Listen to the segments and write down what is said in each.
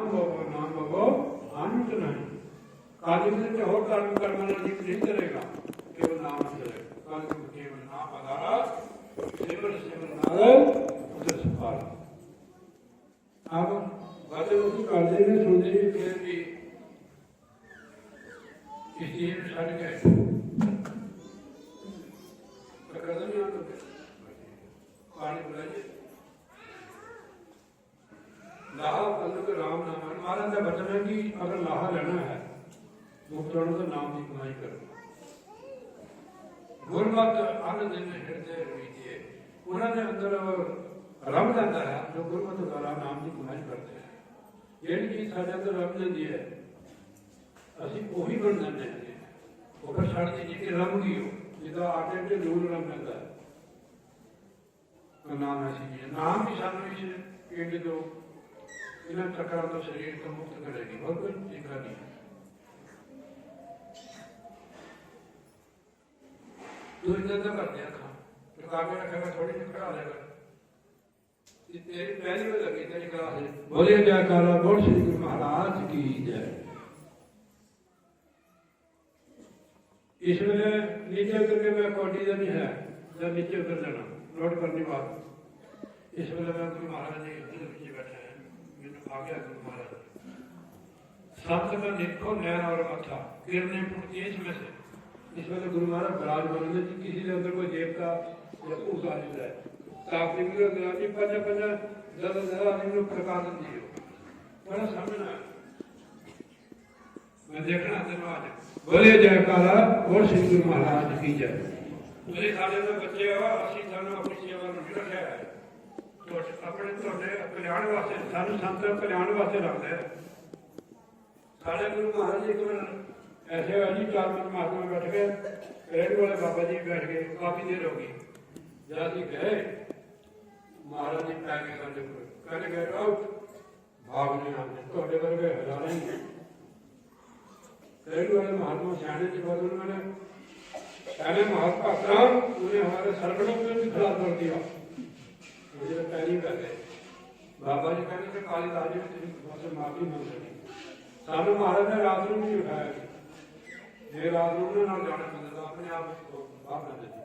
नाम बगो अंत नहीं। काली में और कर्म करना अधिक नहीं करेगा, केवल नाम चलेगा। काली में केवल नाम आधारा सेवन सेवन नारद उधर सफाल। अब बातें उसकी काली में सुनते ही फिर भी इस चीज में छड़ गए तो कदम नहीं आते पानी बुलाइए लाहा बंद के राम नाम है। महाराज का वचन है कि अगर लाहा लेना है मुक्त होना तो नाम की कमाई करो। गुरमत अन्न दिन हृदय बीतिए। उन्होंने अंदर रम जाता है जो गुरमत द्वारा नाम की कमाई करते हैं। ਜਿਹੜੀ ਚੀਜ਼ ਸਾਡੇ ਅੰਦਰ ਰਮ ਜਾਂਦੀ ਹੈ ਅਸੀਂ ਉਹੀ ਬਣ ਜਾਂਦੇ ਹਾਂ। ਉਹ ਫਿਰ ਛੱਡ ਦੀ ਕਿ ਰਮ ਗਈ ਹੋ ਜਿੱਦਾਂ ਆਟੇ ਤੇ ਲੂਣ ਰਮ ਜਾਂਦਾ ਹੈ। ਨਾਮ ਐਸੀ ਚੀਜ਼ ਨਾਮ ਵੀ ਸਾਨੂੰ ਇਸ ਪਿੰਡ ਤੋਂ ਇਹਨਾਂ ਪ੍ਰਕਾਰ ਤੋਂ ਸਰੀਰ ਤੋਂ ਮੁਕਤ ਕਰੇਗੀ। ਹੋਰ ਕੋਈ ਤਰੀਕਾ ਨਹੀਂ। ਤੂੰ ਇਦਾਂ ਦਾ ਕਰਦੇ ਅੱਖਾਂ ਟਿਕਾ ਕੇ ਰੱਖੇਗਾ ਥੋੜੀ ਜਿਹੀ ਖੜਾ ਲੇਗਾ तेरी पहली में लगी तेरी क्लास है। बोले जयकारा बोल श्री गुरु महाराज की जय। इसमें नीचे उतर के मैं कोटी नहीं है जब नीचे उतर जाना नोट करनी बात। इस वेले मैं गुरु महाराज जी नीचे बैठे हैं मैंने आ गया गुरु महाराज सत का देखो नैन और मथा किरने फुटती है इसमें से। इस वेले गुरु महाराज बराज बोलेंगे कि किसी के अंदर कोई देव का या भूत आ जाता है ताकि पंजा पंजा ज्यादा ज्यादा आदमी प्रकाश दिए बड़ा समझना मैं देखना तेरे आज बोले जयकारा और श्री गुरु महाराज की जय। मेरे सारे में बच्चे हो असि थानू अपनी सेवा में रखा है तो अपने ਤੁਹਾਡੇ कल्याण वास्ते सानू संत कल्याण वास्ते रखते हैं। सारे गुरु महाराज जी को ऐसे है जी 4 महात्मा बैठ गए रेड वाले बाबा जी बैठ गए काफी देर हो गई जब जी गए महाराज जी पैके करने कहने गए आउट भागने आते थोड़े वर्गे हजारा ही रेड वाले महात्मा सियाने के बाद उन्होंने कहने महात्मा राम उन्हें हमारे सरकड़ों में भी खड़ा कर दिया मुझे पैरी कर गए। बाबा जी कहने से कालीदास जी ने तुमसे माफी मांग सकी सानू महाराज ने रात में नहीं उठाया ये रात में ना जाना पड़ता अपने आप बाहर कर देते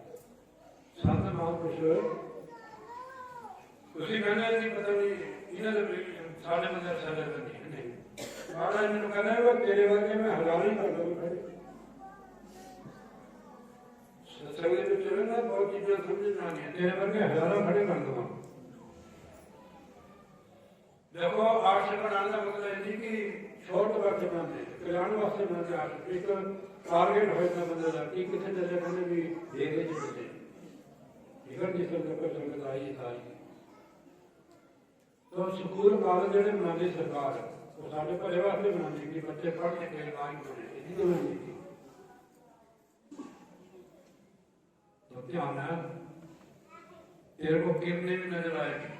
संत महापुरुष उसी कहना है कि पता नहीं इन्होंने साढ़े बंदे साढ़े नहीं महाराज मैंने कहना है वो तेरे वर्गे में हजार ही कर दो खड़े सत्संग में चले ना बहुत चीजें समझना नहीं तेरे वर्गे हजारों खड़े कर दो। देखो आठ से बनाने का मतलब है कि छोट वास्ते बनाते कल्याण वास्ते बनाते आठ एक टारगेट हो इतना बंदे का कि कितने जगह कहने भी देखे चलते इधर जिस तरह संगत आई सारी तो स्कूल कॉलेज जो बनाती सरकार वो साढ़े भले वास्ते बनाती कि बच्चे पढ़ सके लाइन बने इसी तो बनाती थी। तो ध्यान है तेरे को किरने भी नजर आएगी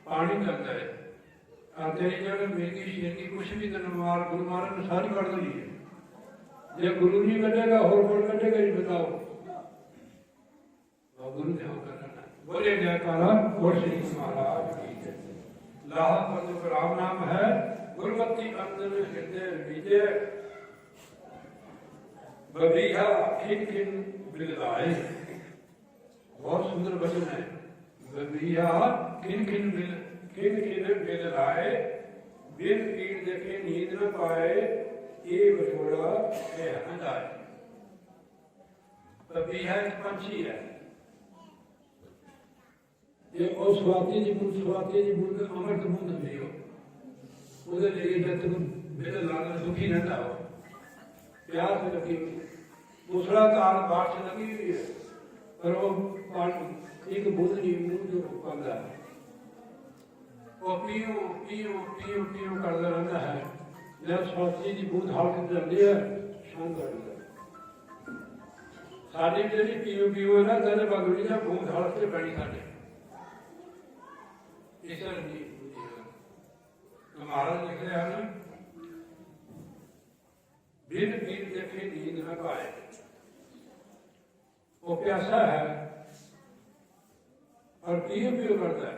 पानी चलता है तेरी जगह मिर्गी शेरगी कुछ भी तेन मार गुरु महाराज ने सारी कट दी है जो गुरु नहीं कटेगा और कौन कटेगा ये बताओ गुरु ध्यान करना बोले जयकारा और श्री महाराज की लाहा बंद राम नाम है गुरमति अंदर हृदय विजय बबीहा खिन खिन बिललाए। बहुत सुंदर वचन है बबीहा खिन खिन बिललाए बिन पीड़ देखे नींद न पाए ये बछोड़ा है जाए। बबीहा एक पंछी है ये और स्वाति जी बूंद अमृत बूंद नहीं हो उधर लेके जब तक बेटा लाल दुखी रहता हो प्यार से लगी दूसरा तार बाढ़ से लगी हुई है पर वो एक बूंद नहीं मुंह जो पाता है वो पियो पियो पियो पियो करता रहता है जब स्वाति जी बूंद हाल कर जाती है शांत कर देता है। साड़ी जी पियो पियो है ना तेरे बागुड़ी का बूंद हाल से बड़ी साड़ी महाराज लिख रहे हैं बिन पीर देखे नींद न पाए वो प्यासा है और पियो पियो करता है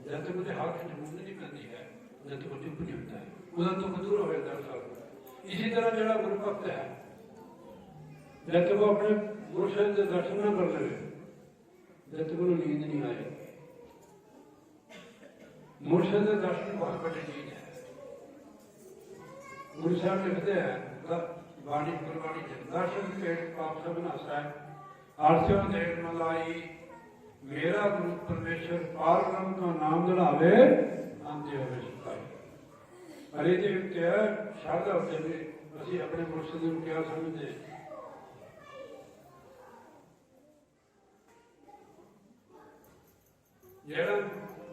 जब तक मुझे हाथ से ढूंढ नहीं मिलती है जब वो चुप नहीं होता है उधर दुख दूर हो जाता है। इसी तरह जरा गुरु भक्त है जब तक वो अपने गुरु के दर्शन न कर ले जब तक उन्हें नींद नहीं आए। मुर्शद के दर्शन बहुत बड़ी चीज है। गुरु साहब लिखते हैं वाणी गुरबाणी दर्शन पेट पाप सब नासा है आरस्यों देख मलाई मेरा गुरु परमेश्वर पार ब्रह्म का नाम दिलावे आंदे होवे सिपाही। अरे जी क्या शारदा होते भी असि अपने मुर्शद को क्या समझते जेड़ा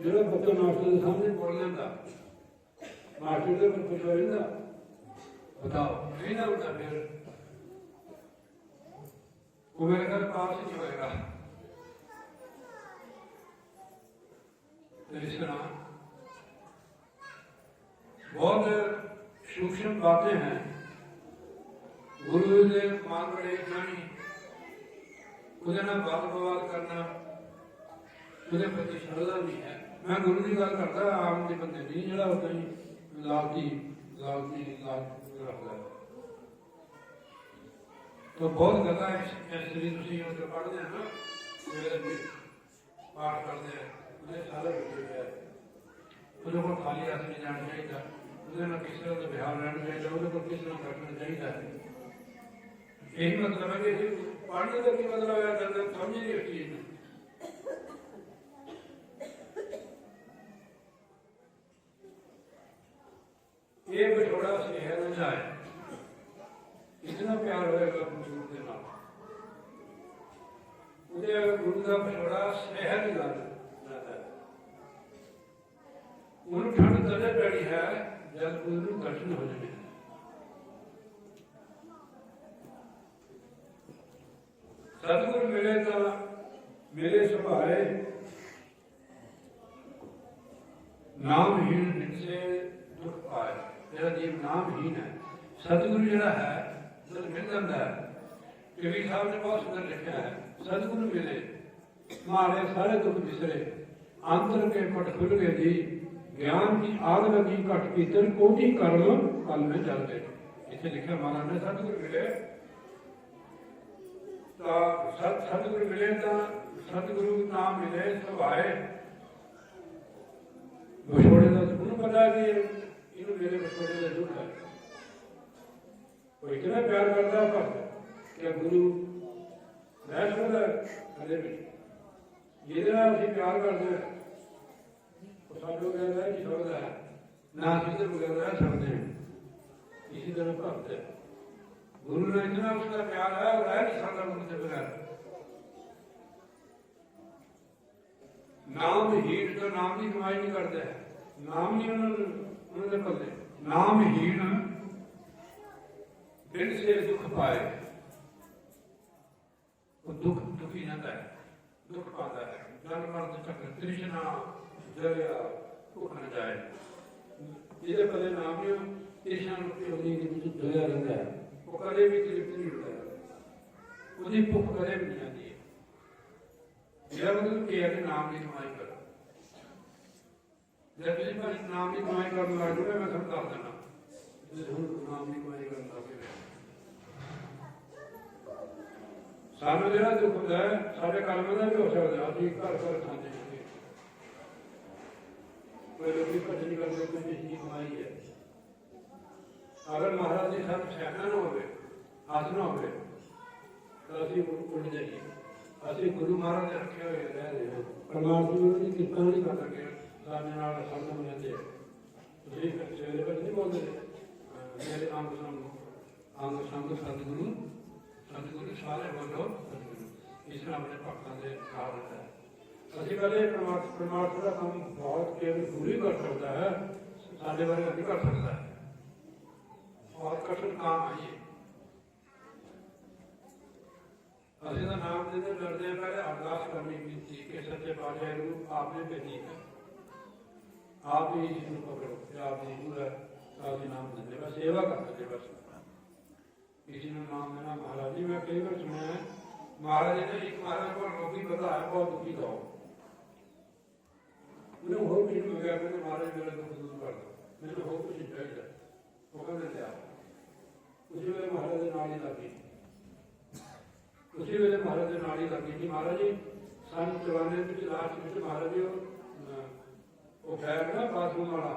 जेड़ा बच्चा मास्टर के सामने बोल लेता मास्टर के पर खुश हो जाता बताओ नहीं ना होता फिर वो मेरे घर पास ही नहीं होएगा। इस तरह बहुत सूक्ष्म बातें हैं। गुरु ने मान बड़े ज्ञानी उसे ना बात बवाल करना उसे प्रति श्रद्धा भी है। मैं गुरु की गल करता आम के बंदे नहीं जरा होता ही लालची लालची लाल रखता है तो बहुत गला इसलिए पढ़ते हैं ना पाठ करते हैं उन्हें सारा उन्हें को खाली हाथ नहीं जाना चाहिए उन्हें किस तरह का व्यवहार रहना चाहिए उन्हें को किस तरह करना चाहिए। यही मतलब है कि पढ़ने का की मतलब है समझ नहीं उस चीज में। ये बछोड़ा स्नेह न जाए इतना प्यार होएगा गुरु के नाम मुझे गुरु का बछोड़ा स्नेह नहीं जाता है उन्हें ठंड तले पड़ी है जब गुरु दर्शन हो जाए। सतगुरु मिले तो मेरे स्वभाव नामहीन से दुख पाए। मेरा जीव नामहीन है। सतगुरु जरा है जब मिल जाता है कवि साहब ने बहुत सुंदर लिखा है सतगुरु मिले हमारे सारे दुख बिसरे अंतर के पट खुल गए जी ज्ञान की आग लगी घट भीतर कोटि कर्म कल में जल गए। इसे लिखा महाराज ने सतगुरु मिले तो सतगुरु मिले तो सतगुरु नाम मिले स्वभाव विछोड़े का उन्हें पता है कि इन्हें मेरे विछोड़े का दुख है। वो इतना प्यार करता है भक्त क्या गुरु रह सकता है कदे भी जिसे असं प्यार करते हैं तो सब लोग कहता है कि सकता है ना किधर बगैर रह सकते हैं। इसी तरह भक्त है गुरु ने इतना उसका प्यार है और रह नहीं सकता गुरु के बगैर। नाम हीन तो नाम की कमाई नहीं करते है नाम नहीं उन्होंने पते नाम हीन दिल से दुख पाए वो दुख दुखी जाता है दुख पाता है जन्म मरण चक्र तृष्णा दया भूख न जाए जिसे पहले नाम नहीं तृष्णा दया रहता है वो कदे भी तृप्त नहीं होता है उसकी भूख कदे भी नहीं आती है। मेरा मतलब ये है कि नाम की कमाई करो जब किसी पर नाम की कमाई करने लग जाए मैं सब दस देना नाम की कमाई करने लग सानू जो दुख होता है सारे कर्म का भी हो सकता है अभी घर घर खाते हैं कोई लोग भजन करते कोई जिसकी कमाई है। अगर महाराज जी सब सहना ना हो हाथ ना हो तो असं उड़ जाइए असं गुरु महाराज ने रखे हुए रह रहे हैं परमात्मा की कृपा नहीं कर सके सामने शब्द मिलते सवेरे पर नहीं बोलते मेरे अंग संग सतगुरु सतगुरु सारे बोलो इस तरह अपने भक्तों के खा रहता है। असं पहले परमात्मा का काम बहुत केवल गुरु ही कर सकता है साढ़े बारे नहीं कर सकता है बहुत कठिन काम है ये। असं तो नाम देते डरते हैं पहले अरदास करनी थी कि सच्चे पातशाह गुरु आपने भेजी है आप ही इसको पकड़ो आप जी गुरु है आप ही नाम देते बस सेवा कर सकते बस किसी ने नाम देना महाराज जी। मैं कई बार सुना है महाराज जी ने एक महाराज को रोगी बता है बहुत दुखी था उन्हें हो भी गया मैंने महाराज मेरा दुख दूर कर दो मैंने हो कुछ चाहिए वो कहने लिया उसी वे महाराज के नाल ही लगी उसी वे महाराज के नाल ही लगी जी महाराज जी सन 94 लास्ट में महाराज जी वो खैर ना बाथरूम वाला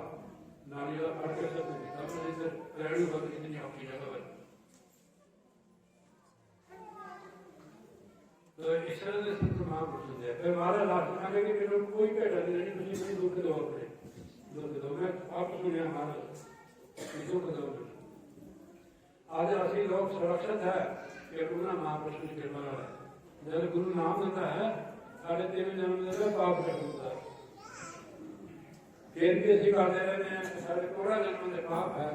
नाली का फड़ के सब हमने इधर रेडी बंद कितनी औखी जगह है तो इस तरह से संत महापुरुष है फिर महाराज लास्ट में आगे कि मेरे को कोई भेड़ा नहीं रही मुझे मेरी दुख दो अपने दुख दो मैं आप सुनिया महाराज दुख दो आज असली लोग सुरक्षित है कि गुरु महापुरुष की कृपा है जब गुरु नाम देता है साढ़े 3 जन्म देता पाप कर देता है फिर भी ऐसी करते रहते हैं साढ़े 14 जन्म के पाप है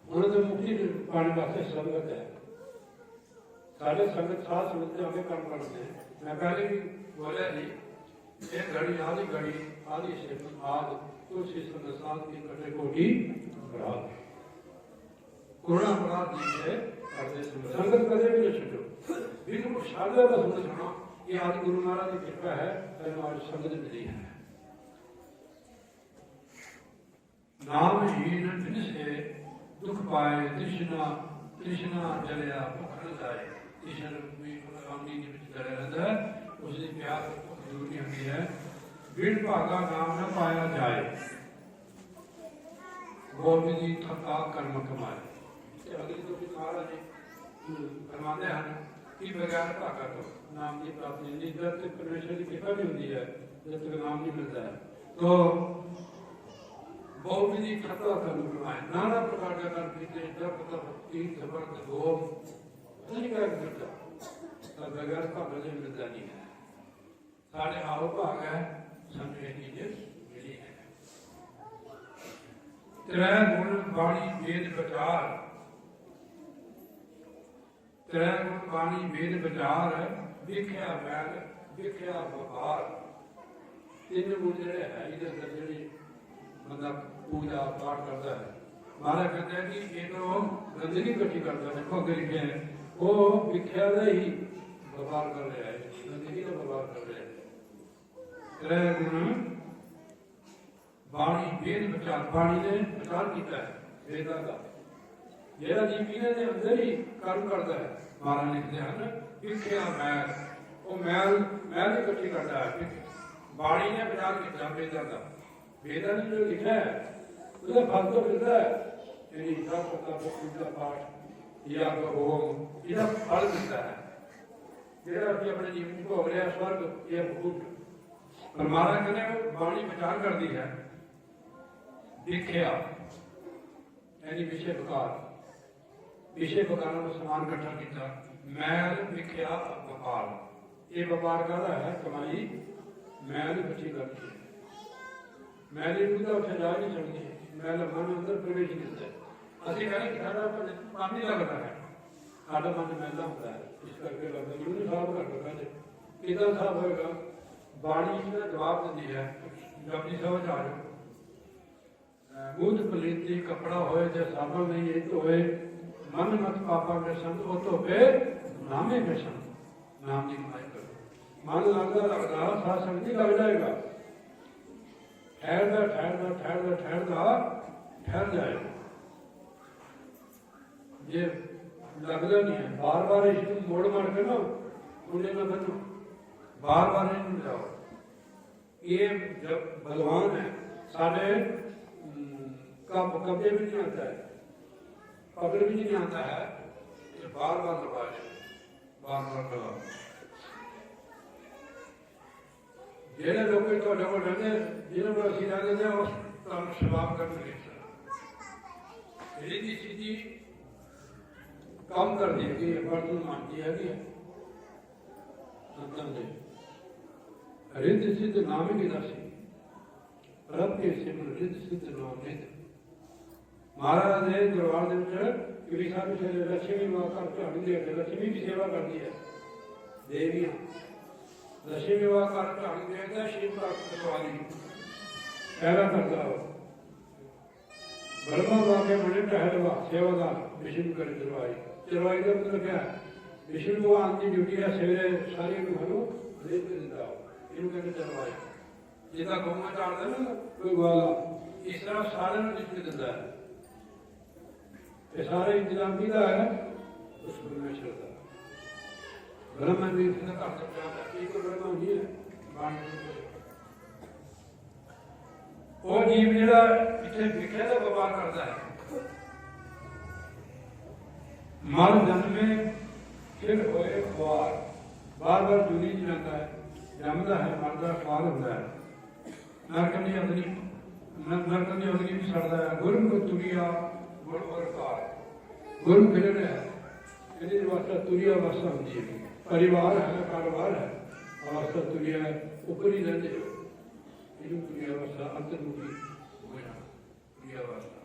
उन्होंने तो मुक्ति पाने वास्ते संगत है साढ़े संगत साथ सुनते आगे काम करते हैं मैं पहले भी बोला जी एक घड़ी आधी से आज तुलसी संगत साथ की कटे कोटि अपराध कोरोना अपराध जी है संगत कदे भी नहीं छो बिल्कुल सादा का सुन सुना ये आज गुरु महाराज की कृपा है आज संगत मिली है नाम हीन जिन से दुख पाए तृष्णा जलिया भुख न जाए तृष्णा भी अग्नि के विच जलिया रहता है उसकी प्यास दूर नहीं होती है बिन भागा नाम न पाया जाए गोविंद जी थका कर्म कमाए अगली तो महाराज जी फरमाते हैं कि बगैर भागा तो नाम की प्राप्ति नहीं जब तक परमेश्वर की कृपा भी होती है जब तक नाम नहीं मिलता है तो बहुविधि थका कर्म कमाए नाना प्रकार का कर्म कीते जब तक तीर्थ व्रत होम नहीं कर मिलता तब बगैर भागा से मिलता नहीं है साढ़े आओ भाग है समझे चीजें मिली है त्रै गुण बाणी वेद विचार त्रै गुण बाणी वेद विचार विख्या मैल विख्या व्यापार तीन गुण जड़े है इधर जड़ी बंदा पूजा पाठ करता है महाराज कहते हैं कि ये तो गंदगी इकट्ठी करता है देखो गरीब है वो विख्या ही व्यापार कर रहे हैं गंदगी का व्यापार कर रहे हैं त्रै गुण बाणी वेद विचार बाणी ने विचार किया है वेदा का जेड़ा जीव इन्हें अंदर ही कर्म करता है महाराज लिखते हैं विख्या मैल वो मैल इकट्ठी करता है बाणी ने विचार किया वेदा का वेदा ने जो लिखा है उसका फल तो मिलता है यानी जप तप पूजा पाठ या होम इसका फल मिलता है जेड़ा भी अपने जीवन को भोग रहा स्वर्ग या भूत पर महाराज ने बाणी विचार कर दी है विख्या यानी विषय प्रकारों को समान इकट्ठा किया मैल विख्या व्यापार ये व्यापार का है कमाई मैल इकट्ठी करती है मैल तो उसे जा नहीं सकती मैल मन अंदर प्रवेश नहीं करता है असं कहने कि सारा मन नहीं लगता है सारा मन मैला होता है इस करके लगता है यूं साफ कर पहले कितना साफ होगा बाणी ने जवाब दी है जब नहीं समझ आ जाओ बूझ पलीती कपड़ा होए जो साबन नहीं ये तो होए मन मत पापा के संग वो तो पे नामे के संग नाम की कमाई करो मन लगता सासंग नहीं लग जाएगा ठहर जाएगा ये लगता नहीं है बार बार इसको मोड़ मार के ना उन्हें ना बनो बार बार नहीं जाओ ये जब भगवान है साढ़े कब्जे भी नहीं आता है पकड़ भी नहीं आता है ये बार बार लगाओ जेड़े लोग तो रहते जिन्हों को असी रहते हैं उस स्वभाव कर रिद्धि सिद्धि कम कर दी कि बर्तन मानती है संतन ने रिद्धि सिद्ध नाम ही दसी रब के सिमर रिद्धि सिद्ध नाम निध महाराज ने दरबार कि सारे लक्ष्मी माँ करके लक्ष्मी की सेवा करती है देवियां लक्ष्मी विवाह कर शिव का पहला करता हो ब्रह्मा बाबे बने टहलवा सेवादार विष्णु कर चरवाई का मतलब क्या है विष्णु भगवान की ड्यूटी है सवेरे सारी घरों देता हो इनको कहते चरवाई जिदा गौवा चाड़ता ना कोई ग्वाला, इस तरह सारे रिश्ते दिता है। ये सारे इंतजाम किया है उस परमेश्वर का। ब्रह्म भी इसने घर से जाता है, एक ब्रह्म नहीं है वो जीव जिहड़ा इत्थे भिक्षा का व्यापार करता है। मर जन्मे फिर होए ख्वार, बार बार जूनी च जाता है, जमदा है, मरदा ख्वार होता है। नरकनी अग्नि भी सड़ता है। गुरम को तुरिया गुण और कार, गुरम फिर रहा है ये वास्ता तुरिया अवस्था होती है। परिवार है, कारोबार है, अवस्था तुरिया है, ऊपर ही रहते हो तुरिया अवस्था अंतर्मुखी तुरिया अवस्था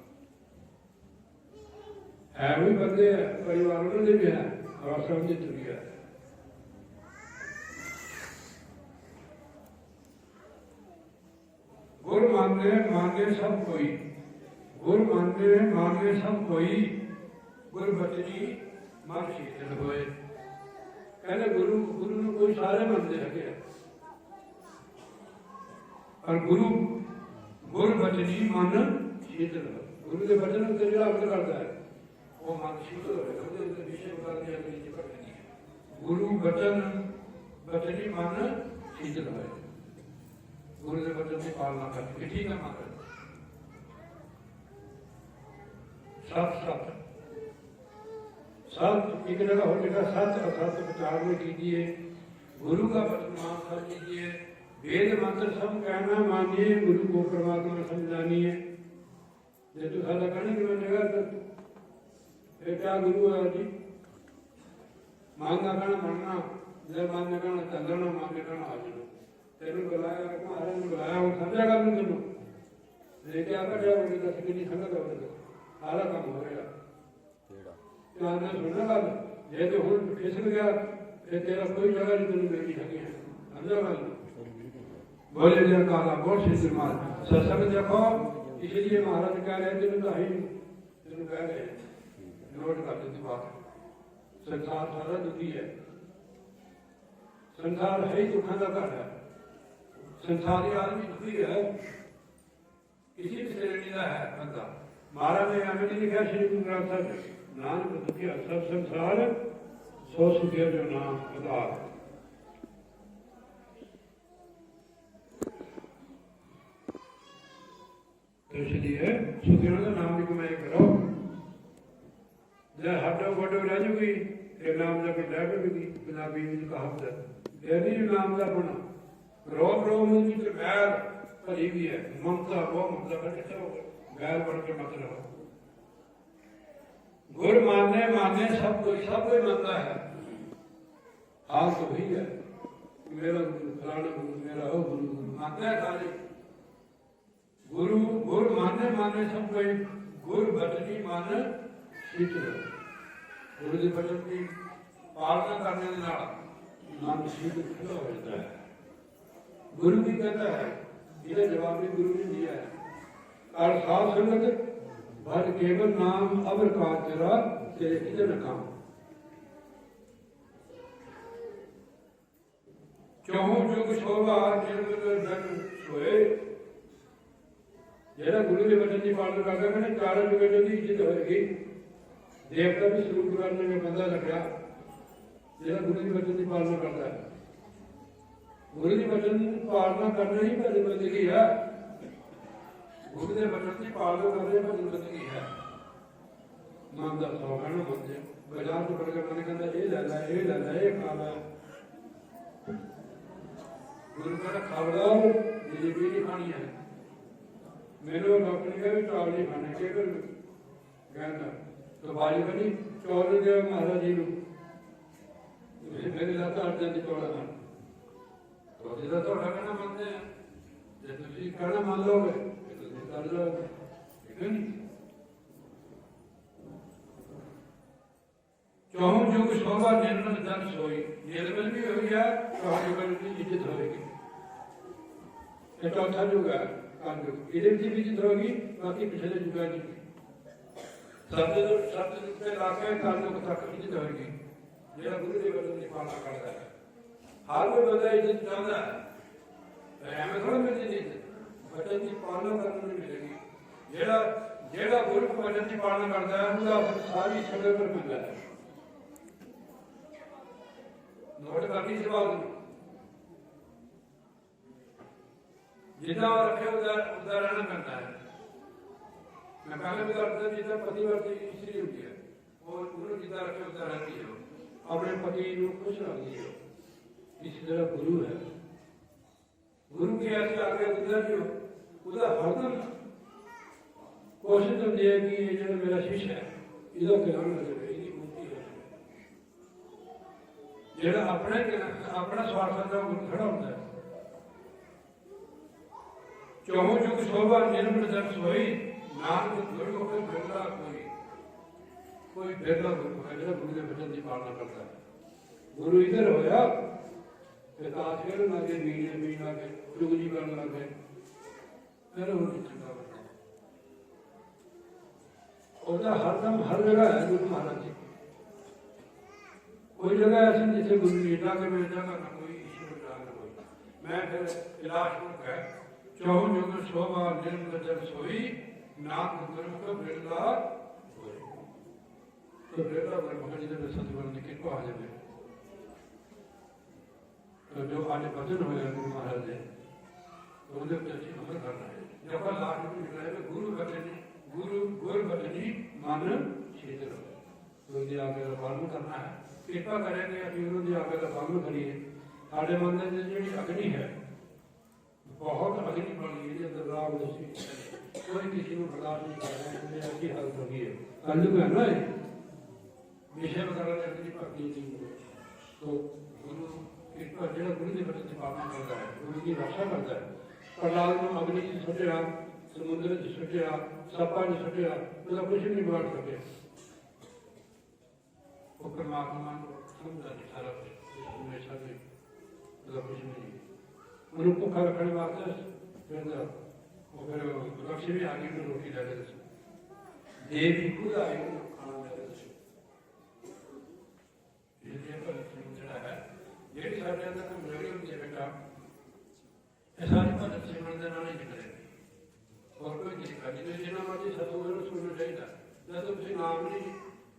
है। भी बंदे परिवार उन्होंने भी है अवस्था उनकी तुरिया है। गुर माने माने सब कोई, गुर माने सब कोई, गुर बचनी मन शीतल होए। कहने गुरु ने कोई सारे मनते है, और गुर बचनी मन शीतल हो। गुरु के बचन को जो अर्थ करता है वो मन शीतल हो। विषय गुरु बचन बचनी मन शीतल हो। गुरु के वचन की पालना करनी ठीक है। माता सत सत सत एक जगह हो जगह सत असत विचार में कीजिए, गुरु का वचन मान कर कीजिए, वेद मंत्र सब कहना मानिए, गुरु को परमात्मा समझानिए। जो तू सादा कहने की बनेगा तो फिर क्या गुरु है जी? मानना कहना मनना, जब मानने कहना चलना, मानने कहना हाजिर। तेन बुलाया महाराज ने बुलाया वो समझा कर तेन लेके आकर जाओ दस कितनी संगत हो सारा काम हो गया। ध्यान ने सुनना गल जे तो हूँ फिसल गया फिर तेरा कोई जगह नहीं तेन मिल सकी है। समझा गल बोले जय काला बोल श्री श्रीमान सत्संग देखो। इसलिए महाराज कह रहे तेन तो ही तेन कह रहे नोट कर देती बात। संसार सारा दुखी है, संसार है ही दुखा का घर है। संसारी आदमी दुखी है, किसी भी श्रेणी का है बंदा। महाराज ने हमें नहीं लिखा श्री गुरु ग्रंथ साहब नानक दुखिया सब संसार सो सुखिया जो नाम आधार। तो इसलिए सुखियों का नाम की कमाई करो। जब हड्डो वड्डो रह जूगी फिर नाम जब रह पड़ेगी। पंजाबी में कहावत है फिर नहीं नाम का बना। रोम रोम की गैर भरी भी है, ममता वो ममता पर कितना हो गैर बन के मत रहो। गुर माने माने सब कोई मानता है। हाल तो वही है मेरा गुरु फलाना गुरु मेरा हो गुरु मानता है सारे। गुरु गुर माने माने सब कोई, गुर बचनी मान शीतल। गुरु के बचन की पालना करने के नाल मन शीतल हो जाता है। गुरु भी कहता है, यह जवाब भी गुरु ने दिया है। और साध संगत भर केवल नाम अवर का तेरा तेरे किधर काम। चौं जुग शोभा निर्मल धन सोए। जरा गुरु के वचन की पालना करता मैंने चारों जुग की इज्जत होगी। देवता भी स्वरूप करने में बंदा लग गया जरा गुरु के वचन की पालना करता है। गुरु के वचन की पालना करना ही भजन बंदगी है। गुरु के वचन की पालना करने भजन बंदगी है। मन का सौ कहना मनते बाजार तो बढ़कर मैंने कहता ये ले ला ये ले ला ये खा ला। गुरु कहना खबरदार जलेबी नहीं खानी है। मेरे डॉक्टर ने कहा चावल नहीं खाने के कहना तो बाजी बनी चौल दे महाराज जी को मेरी लत हट जाती चौड़ा खाना। तो जिदा थोड़ा कहना मानते हैं जो तुम कहना मान लोगे तो कर लोगे ठीक है नहीं। चौं जुग शोभा निर्मल धन सोई। निर्मल भी हो गया चौं युग की इज्जत होगी। चौथा युग है इधर की भी इज्जत होगी बाकी पिछले युगा की शब्द पे लाके कानून तक इज्जत होगी। जेड़ा गुरु के वचन की पालना करता है हर कोई बंदा इज्जत चाहता है। ਐਵੇਂ ਥੋੜਾ ਮਿਲਦੀ ਨਹੀਂ ਬਚਨ ਦੀ ਪਾਲਣਾ ਕਰਨ ਨੂੰ ਮਿਲੇਗੀ। ਜਿਹੜਾ ਗੁਰੂ ਬਚਨ ਦੀ ਪਾਲਣਾ ਕਰਦਾ ਹੈ ਉਹਦਾ ਸਾਰੀ ਸੰਗਤ ਪਰ ਮਿਲਦਾ ਹੈ। ਨੋਟ ਕਰਨੀ ਸਵਾਲ ਜਿੱਦਾਂ ਰੱਖਿਆ ਉਹਦਾ ਰਹਿਣਾ ਪੈਂਦਾ ਹੈ। मैं पहले भी करता जितना पतिवर्ती स्त्री होती है और उन्होंने जितना रखे उतना रहती है अपने पति को खुश रखती है। इसी तरह गुरु है, गुरु की ऐसे आगे गुजर जो उसका हरदम कोशिश होती है कि ये जो मेरा शिष्य है इसका ध्यान रखे, इसकी मुक्ति है। जो अपना स्वार्थ का खड़ा होता है चौहों युग शोभा निर्मल जन सोई नानक गुरु को बिरला कोई बिरला गुरु है जो गुरु के वचन की पालना करता है। गुरु इधर होया पिता खेलन लगे मीडिया पीन लगे चुगली करने लगे फिर हरदम हर जगह है गुरु महाराज जी। कोई जगह ऐसी जिसे गुरु ने जाकर मैं जगह ना कोई ईश्वर जाकर कोई मैं फिर इलाज है चौह युग शोभा निर्मल जन सोई नाथ गुरु को बिरला तो बिरला भगवान जी ने सतगुरु की कृपा आ जाए। तो जो आज भजन होया गुरु महाराज जी तो उन्हें अच्छी अमल करना है। जब लास्ट में लिखा है गुरु बचनी गुरु बचनी मन शीतल गुरु की आज्ञा का पालन करना है। कृपा करेंगे अभी गुरु की आज्ञा का पालन करिए। साढ़े मन में जी अग्नि है बहुत अग्नि बनी है अंदर राग दोषी कोई किसी को बर्दाश्त नहीं कर रहे हैं। ऐसी हालत हो गई है कलयुग है ना विषय वगैरह अग्नि भक्ति नहीं तो गुरु कृपा जो गुरु के वचन की पालना करता है गुरु की रक्षा करता है। प्रहलाद को अग्नि से सुटिया समुद्र से सुटिया सपा ने सुटिया मतलब कुछ नहीं बांट सके वो परमात्मा को समझा नहीं सारा कुछ हमेशा से मतलब कुछ नहीं उन्हें भुखा रखने वास्ते फिर रक्ष भी आगे में रोटी ले रहे देवी खुद आए खाना ले रहे है ये सारे अंदर को मिल गई बेटा ऐसा नहीं पता सिमरन देना नहीं निकले और कोई दिक्कत नहीं जितना मर्जी सतगुरु सुनना चाहिए जब तुम नाम नहीं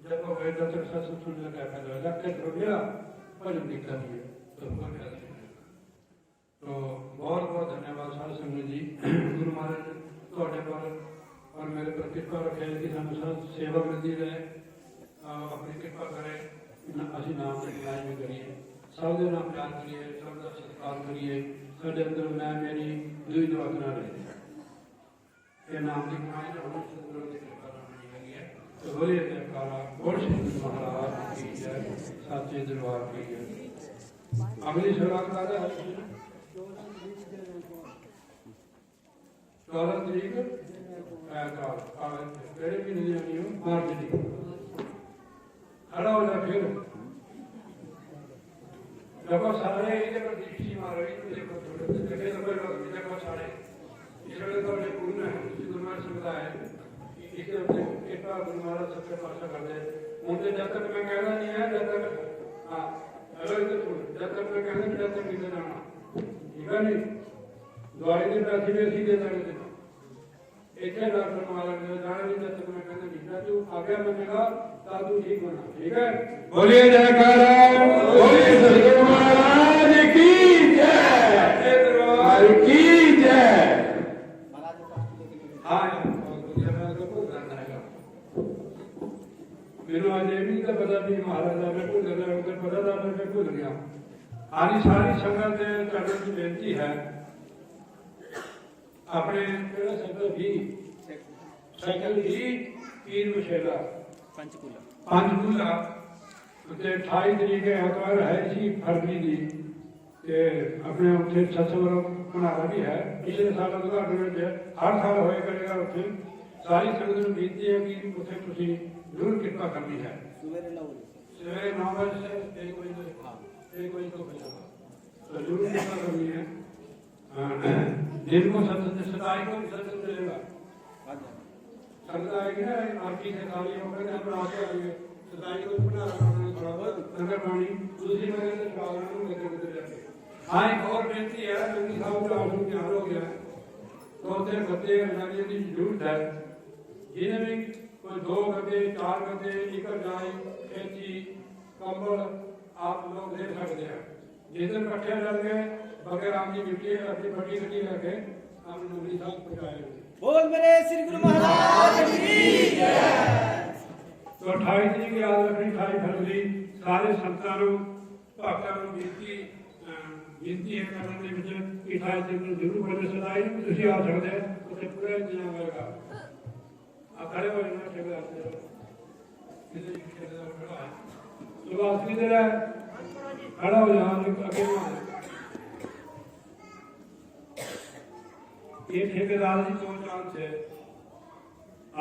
जब वेद तक सत्संग सुनने का फायदा जब तक हो गया पर दिक्कत नहीं तो कोई फायदा नहीं। तो बहुत बहुत धन्यवाद सारे संगत जी गुरु महाराज थोड़े पर और मेरे पर कृपा रखे कि हमें सेवा मिलती रहे अपनी कृपा करें असं नाम की कमाई भी करिए सब के नाम प्यार करिए सब का सत्कार करिए साढ़े अंदर मैं मेरी दुई दुआ ना रहे नाम की कमाई तो बोलिए जयकारा बोल श्री गुरु महाराज की जय साचे दरबार की जय। अगली शुरुआत का 14 तरीक ऐतवार केड़े महीने की आनी हो मार्च की खड़ा हो जा फिर देखो सारे ये दृष्टि मारो देखो थोड़े देखो सारे इसलिए तो पूर्ण है गुरु महाराज समुदाय इसके कृपा गुरु महाराज सबके पासा कर दे उनसे जब तक मैं कहना नहीं है जब तक हाँ हेलो जब तक मैं कहना नहीं जब तक नहीं जाना ठीक है नहीं दवाई के पैसे भी असी दे देंगे इतने डॉक्टर मारा जाना नहीं जब तक मैं कहना नहीं तू आगे मनेगा तब तू ठीक होना ठीक है। बोलिए जयकारा बोलिए सतगुरु महाराज की जय की जय। हाँ मेरे आज ये भी तो पता भी महाराज मैं भूल गया उधर पता था मैं भूल गया। हमारी सारी संगत चरण की बेनती है अपने साइकिल भी पीर मशेला पंचकूला 28 तरीक ऐतवार है जी फरवरी की अपने उत्थे सत्संग भंडारा भी है पिछले साल उद्घाटन हर साल होए करेगा उत्थे सारी संगत को बेनती है कि उत्थे तुसीं जरूर कृपा करनी है। सवेरे 9 बजे से 1 बजे तो तो जरूर कृपा करनी है। जिनको 27 को भी सत्संग चलेगा संगत आएगी ना आपकी से खाली होकर हम आते आएंगे 27 को थोड़ा बहुत नगर पानी दूसरी जगह से लगे हाँ एक और बेनती है, क्योंकि साहब का आश्रम तैयार हो गया है, तो उसे बच्चे रजाइयों की जरूरत है। जिन्हें भी कोई 2 गद्दे 4 गद्दे एक रजाई कैंची कंबल आप लोग दे सकते हैं। जिस दिन इकट्ठे लग गए बगैर आम की मिट्टी अपनी बड़ी गड्डी लेके हम नंदी साहब पहुंचाए। बोल मेरे श्री गुरु महाराज की जय। तो 28 तरीक याद रखनी, 28 फरवरी सारे संतां नूं भक्तां नूं बेनती है करने के विच 28 तरीक नूं जरूर बने सदाई भी तुसीं आ सकते हैं, उत्थे पूरा इंतजाम होएगा। आ खड़े हो जाना ठेकेदार किसी ठेकेदार खड़ा है सुभाष की तरह खड़ा हो जाना अकेला। ये ठेकेदार की 2 चांस है।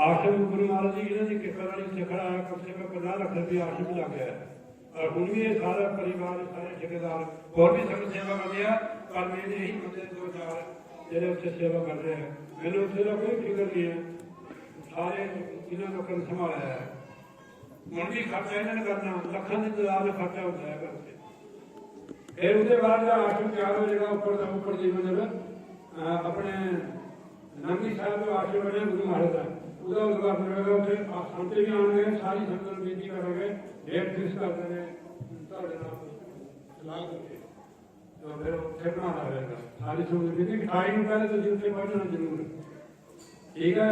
आश्रम गुरु महाराज जी इन्होंने किरपा से खड़ा है, कम से कम 50 लाख रुपया आश्रम लग गया है। और हुण भी ये सारा परिवार सारे ठेकेदार और भी संगत सेवा करते हैं, पर मेरे यही बंदे 2-4 ਜਿਹੜੇ ਉੱਥੇ सेवा कर रहे हैं। मैंने उससे कोई फिक्र नहीं है, सारे इन्होंने लोगों ने संभाला है। ਹੁਣ भी खर्चा इन्होंने करना, ਲੱਖਾਂ ਦੀ ਤਾਦਾਦ में खर्चा होता है घर से। फिर उसके बाद आश्रम तैयार हो जाएगा ऊपर जी मतलब अपने नंदी साहब जो आश्रम बने गुरु महाराज का ਉਹਦਾ ਉਦਘਾਟਨ ਹੋਵੇਗਾ। ਉੱਥੇ ਸੰਤ ਵੀ ਆਉਣਗੇ, ਸਾਰੀ ਸੰਗਤ ਨੂੰ ਬੇਨਤੀ ਕਰਾਂਗੇ, ਡੇਟ ਫਿਕਸ ਕਰ ਦੇਵੇ ਤੁਹਾਡੇ ਨਾਲ ਸਲਾਹ ਕਰਕੇ, ਤਾਂ ਫਿਰ ਉੱਥੇ ਬਣਾਉਣਾ ਹੋਵੇਗਾ। ਸਾਰੀ ਸੰਗਤ ਬੇਨਤੀ 28 ਨੂੰ ਪਹਿਲੇ ਤੁਸੀਂ ਉੱਥੇ ਪਹੁੰਚਣਾ ਜ਼ਰੂਰ, ਠੀਕ ਹੈ।